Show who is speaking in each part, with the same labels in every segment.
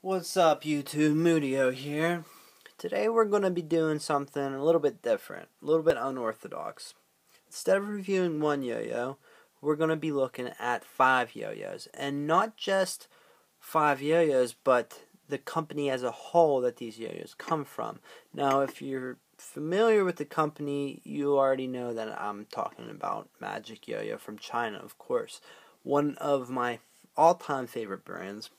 Speaker 1: What's up, YouTube? Moodio here. Today we're going to be doing something a little bit different, a little bit unorthodox. Instead of reviewing one yo-yo, we're going to be looking at 5 yo-yos. And not just 5 yo-yos, but the company as a whole that these yo-yos come from. Now, if you're familiar with the company, you already know that I'm talking about Magic Yo-Yo from China, of course. One of my all-time favorite brands.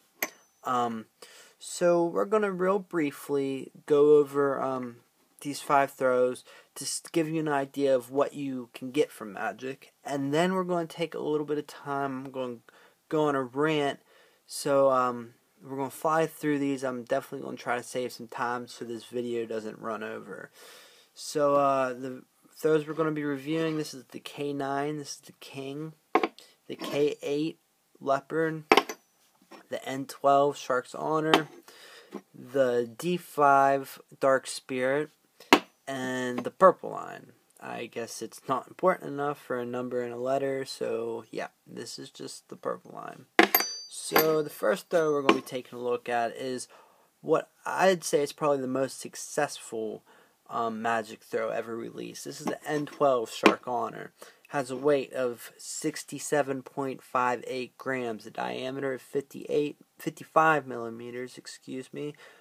Speaker 1: So we're going to real briefly go over these 5 throws to give you an idea of what you can get from Magic, and then we're going to take a little bit of time. I'm going to go on a rant, so we're going to fly through these. I'm definitely going to try to save some time so this video doesn't run over. So the throws we're going to be reviewing, this is the K9, this is the King, the K8 Leopard, the N12 Shark's Honor, the D5 Dark Spirit, and the purple line. I guess it's not important enough for a number and a letter, so yeah, this is just the purple line. So the first throw we're going to be taking a look at is what I'd say is probably the most successful Magic throw ever released. This is the N12 Shark Honor. Has a weight of 67.58 grams, a diameter of 55 millimeters,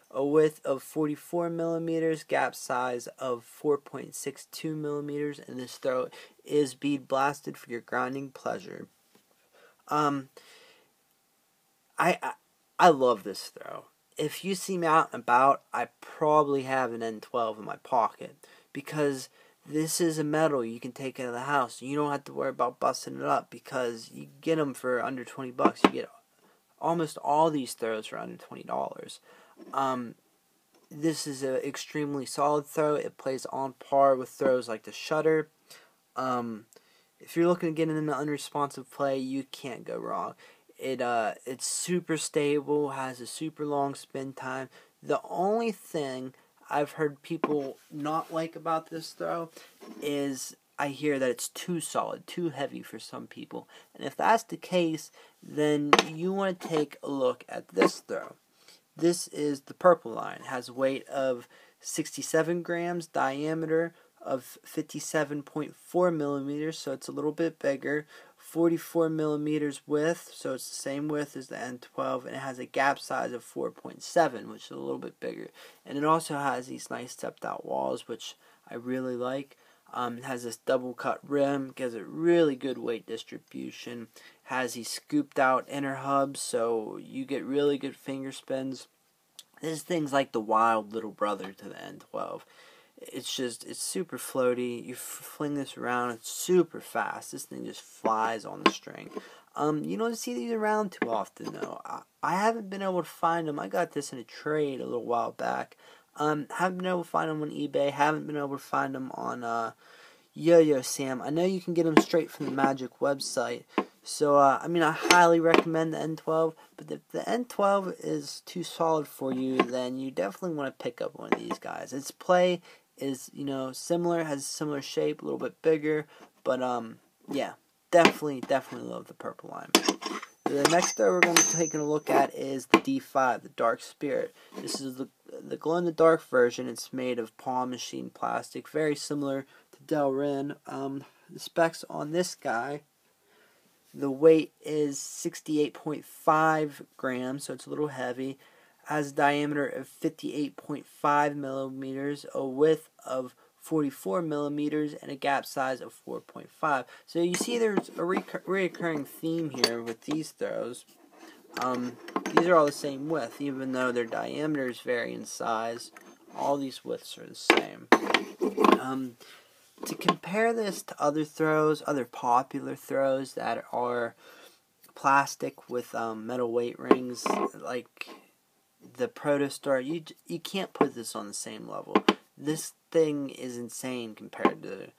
Speaker 1: a width of 44 millimeters, gap size of 4.62 millimeters, and this throw is bead blasted for your grinding pleasure. I love this throw. If you see me out and about, I probably have an N12 in my pocket because this is a metal you can take out of the house. You don't have to worry about busting it up because you get them for under 20 bucks. You get almost all these throws for under $20. This is an extremely solid throw. It plays on par with throws like the Shutter. If you're looking to get into unresponsive play, you can't go wrong. It's super stable, has a super long spin time. The only thing I've heard people not like about this throw is I hear that it's too solid, too heavy for some people. And if that's the case, then you want to take a look at this throw. This is the purple line. It has a weight of 67 grams, diameter of 57.4 millimeters, so it's a little bit bigger. 44 millimeters width, so it's the same width as the N12, and it has a gap size of 4.7, which is a little bit bigger. And it also has these nice stepped out walls, which I really like. It has this double cut rim, gives it really good weight distribution. Has these scooped out inner hubs, so you get really good finger spins. This thing's like the wild little brother to the N12. It's super floaty. You fling this around, it's super fast. This thing just flies on the string. You don't see these around too often, though. I haven't been able to find them. I got this in a trade a little while back. Haven't been able to find them on eBay. Haven't been able to find them on Yo-Yo Sam. I know you can get them straight from the Magic website. So, I highly recommend the N12. But if the N12 is too solid for you, then you definitely want to pick up one of these guys. Its play is, similar, has a similar shape, a little bit bigger, but yeah, definitely love the purple line. The next throw we're going to be taking a look at is the D5, the Dark Spirit. This is the glow-in-the-dark version. It's made of palm machine plastic, very similar to Delrin. The specs on this guy, the weight is 68.5 grams, so it's a little heavy. Has a diameter of 58.5 millimeters, a width of 44 millimeters, and a gap size of 4.5. So you see there's a recurring theme here with these throws. These are all the same width, even though their diameters vary in size. All these widths are the same. To compare this to other throws, other popular throws that are plastic with metal weight rings, like the Protostar, you can't put this on the same level. This thing is insane compared to,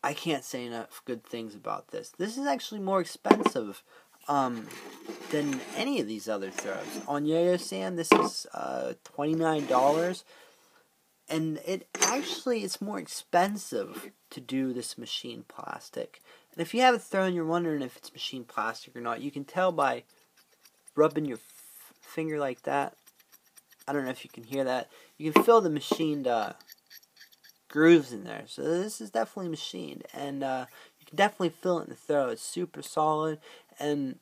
Speaker 1: I can't say enough good things about this. This is actually more expensive than any of these other throws. On Yo-Yo Sam, this is $29, and it's more expensive to do this machine plastic. And if you have a throw and you're wondering if it's machine plastic or not, you can tell by rubbing your finger like that. I don't know if you can hear that. You can feel the machined grooves in there. So this is definitely machined, and you can definitely feel it in the throw. It's super solid, and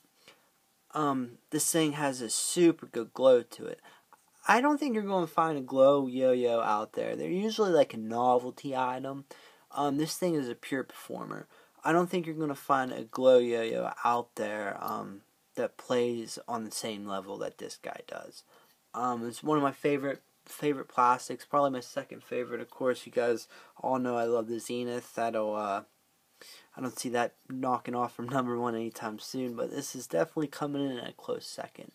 Speaker 1: this thing has a super good glow to it. I don't think you're going to find a glow yo-yo out there. They're usually like a novelty item. This thing is a pure performer. I don't think you're going to find a glow yo-yo out there that plays on the same level that this guy does. It's one of my favorite plastics, probably my second favorite. Of course, you guys all know I love the Zenith. I don't see that knocking off from #1 anytime soon, but this is definitely coming in at a close second.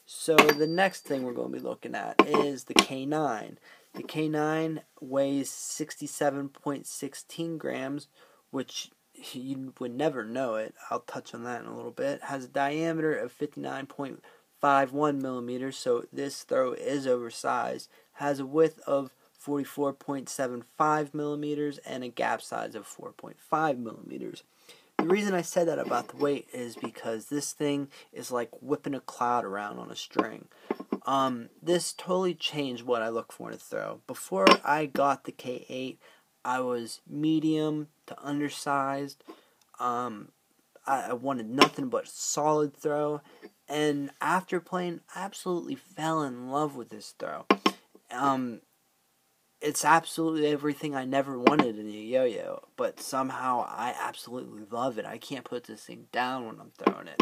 Speaker 1: So the next thing we're going to be looking at is the K9. The K9 weighs 67.16 grams, which you would never know it. I'll touch on that in a little bit. It has a diameter of 59.51 millimeters, so this throw is oversized. Has a width of 44.75 millimeters and a gap size of 4.5 millimeters. The reason I said that about the weight is because this thing is like whipping a cloud around on a string. This totally changed what I look for in a throw. Before I got the K8, I was medium to undersized. I wanted nothing but solid throw, and after playing, I absolutely fell in love with this throw. It's absolutely everything I never wanted in a yo-yo, but somehow I absolutely love it. I can't put this thing down when I'm throwing it.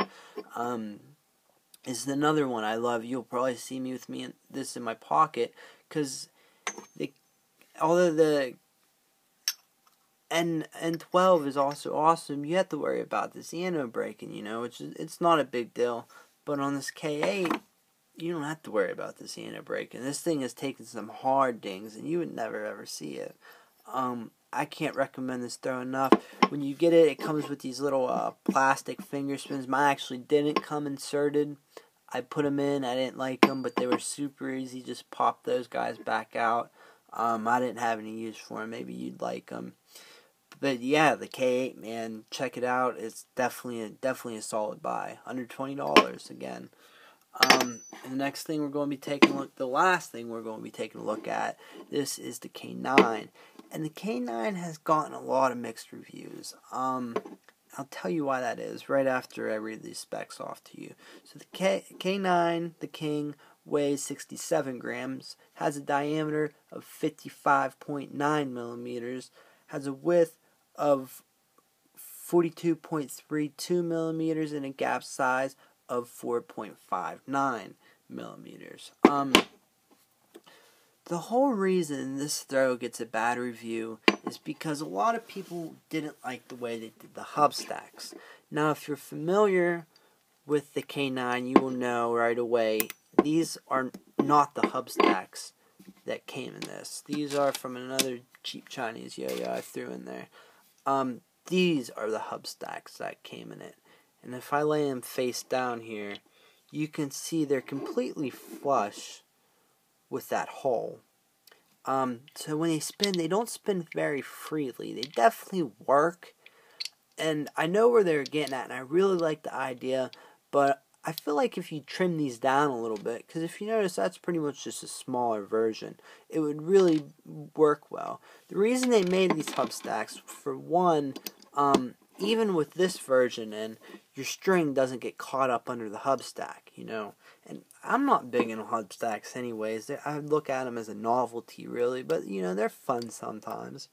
Speaker 1: Is another one I love. You'll probably see me with this in my pocket, because although the N12 is also awesome, you have to worry about this anode breaking, it's not a big deal. But on this K8, you don't have to worry about this anode breaking. This thing has taken some hard dings, and you would never ever see it. I can't recommend this throw enough. When you get it, it comes with these little plastic finger spins. Mine actually didn't come inserted. I put them in. I didn't like them, but they were super easy. Just pop those guys back out. I didn't have any use for them. Maybe you'd like them. But yeah, the K8, man, check it out. It's definitely a solid buy. Under $20 again. And the next thing we're going to be taking a look, the last thing we're going to be taking a look at, this is the K9. And the K9 has gotten a lot of mixed reviews. I'll tell you why that is right after I read these specs off to you. So the K9, the King, weighs 67 grams, has a diameter of 55.9 millimeters, has a width of 42.32 millimeters, and a gap size of 4.59 millimeters. The whole reason this throw gets a bad review is because a lot of people didn't like the way they did the hub stacks. Now, if you're familiar with the K9, you will know right away these are not the hub stacks that came in this. These are from another cheap Chinese yo-yo I threw in there. These are the hub stacks that came in it. And if I lay them face down here, you can see they're completely flush with that hole. So when they spin, they don't spin very freely. They definitely work. And I know where they're getting at, and I really like the idea, but I feel like if you trim these down a little bit, because if you notice, that's pretty much just a smaller version, it would really work well. The reason they made these hub stacks, for one, even with this version, and your string doesn't get caught up under the hub stack, And I'm not big into hub stacks anyways. I look at them as a novelty, really, but, they're fun sometimes.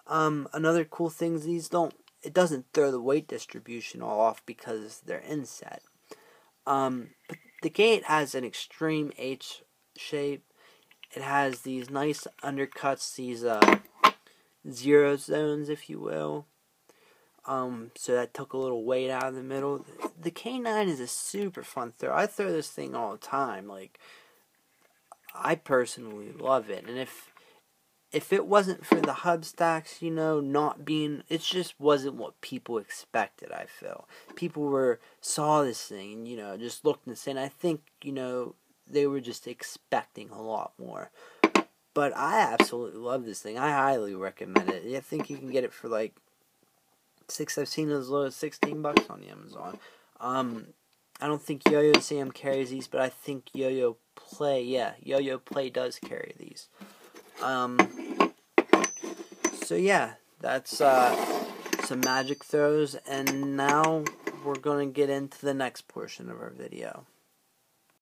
Speaker 1: Another cool thing is it doesn't throw the weight distribution all off because they're inset. But the K8 has an extreme H shape. It has these nice undercuts, these zero zones, if you will. So that took a little weight out of the middle. The K9 is a super fun throw. I throw this thing all the time. I personally love it. And if it wasn't for the hub stacks, it just wasn't what people expected, I feel. People saw this thing and, just looked and said, I think, they were just expecting a lot more. But I absolutely love this thing. I highly recommend it. I think you can get it for I've seen it as low as $16 on the Amazon. I don't think Yo-Yo Sam carries these, but I think Yo-Yo Play, yeah, Yo-Yo Play does carry these. So yeah, that's some magic throws, and now we're going to get into the next portion of our video.